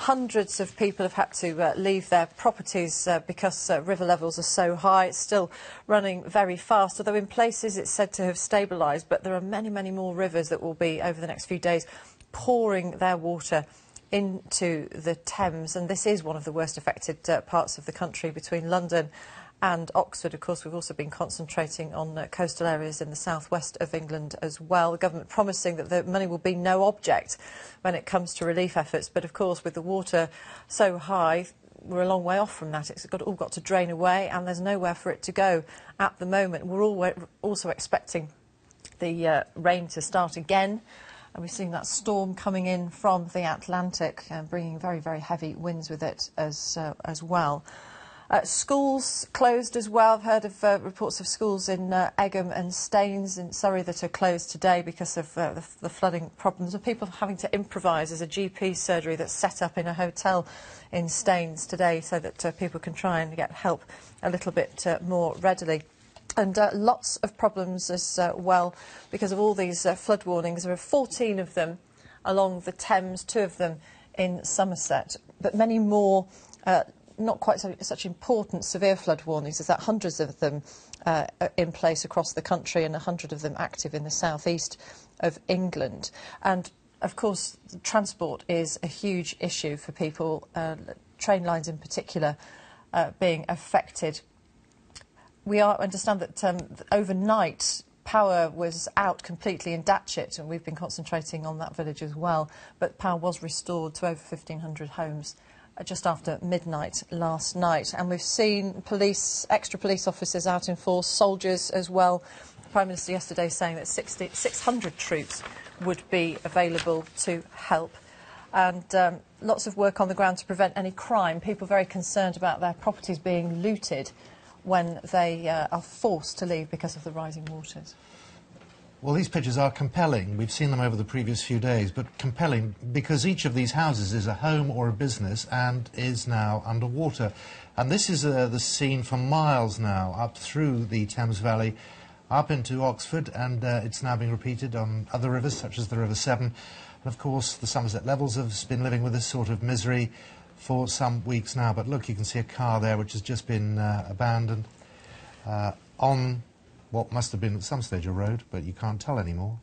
Hundreds of people have had to leave their properties because river levels are so high. It's still running very fast, although in places it's said to have stabilised, but there are many, many more rivers that will be, over the next few days, pouring their water into the Thames, and this is one of the worst affected parts of the country between London and Oxford. Of course, we've also been concentrating on coastal areas in the southwest of England as well. The government promising that the money will be no object when it comes to relief efforts, but of course with the water so high, we're a long way off from that. It's all got to drain away, and there's nowhere for it to go at the moment. We're also expecting the rain to start again. And we've seen that storm coming in from the Atlantic and bringing very, very heavy winds with it as well. Schools closed as well. I've heard of reports of schools in Egham and Staines in Surrey that are closed today because of the flooding problems, and people having to improvise. There's a GP surgery that's set up in a hotel in Staines today so that people can try and get help a little bit more readily. And lots of problems as well because of all these flood warnings. There are 14 of them along the Thames, 2 of them in Somerset, but many more not quite such important severe flood warnings. There's hundreds of them in place across the country, and 100 of them active in the southeast of England. And of course, transport is a huge issue for people, train lines in particular being affected. We understand that overnight power was out completely in Datchet, and we've been concentrating on that village as well, but power was restored to over 1,500 homes just after midnight last night. And we've seen extra police officers out in force, soldiers as well. The Prime Minister yesterday saying that 600 troops would be available to help. And lots of work on the ground to prevent any crime. People very concerned about their properties being looted when they are forced to leave because of the rising waters. Well, these pictures are compelling. We've seen them over the previous few days, but compelling because each of these houses is a home or a business and is now underwater. And this is the scene for miles now, up through the Thames Valley, up into Oxford, and it's now being repeated on other rivers, such as the River Severn. And, of course, the Somerset Levels have been living with this sort of misery for some weeks now. But look, you can see a car there which has just been abandoned on what must have been at some stage a road, but you can't tell anymore.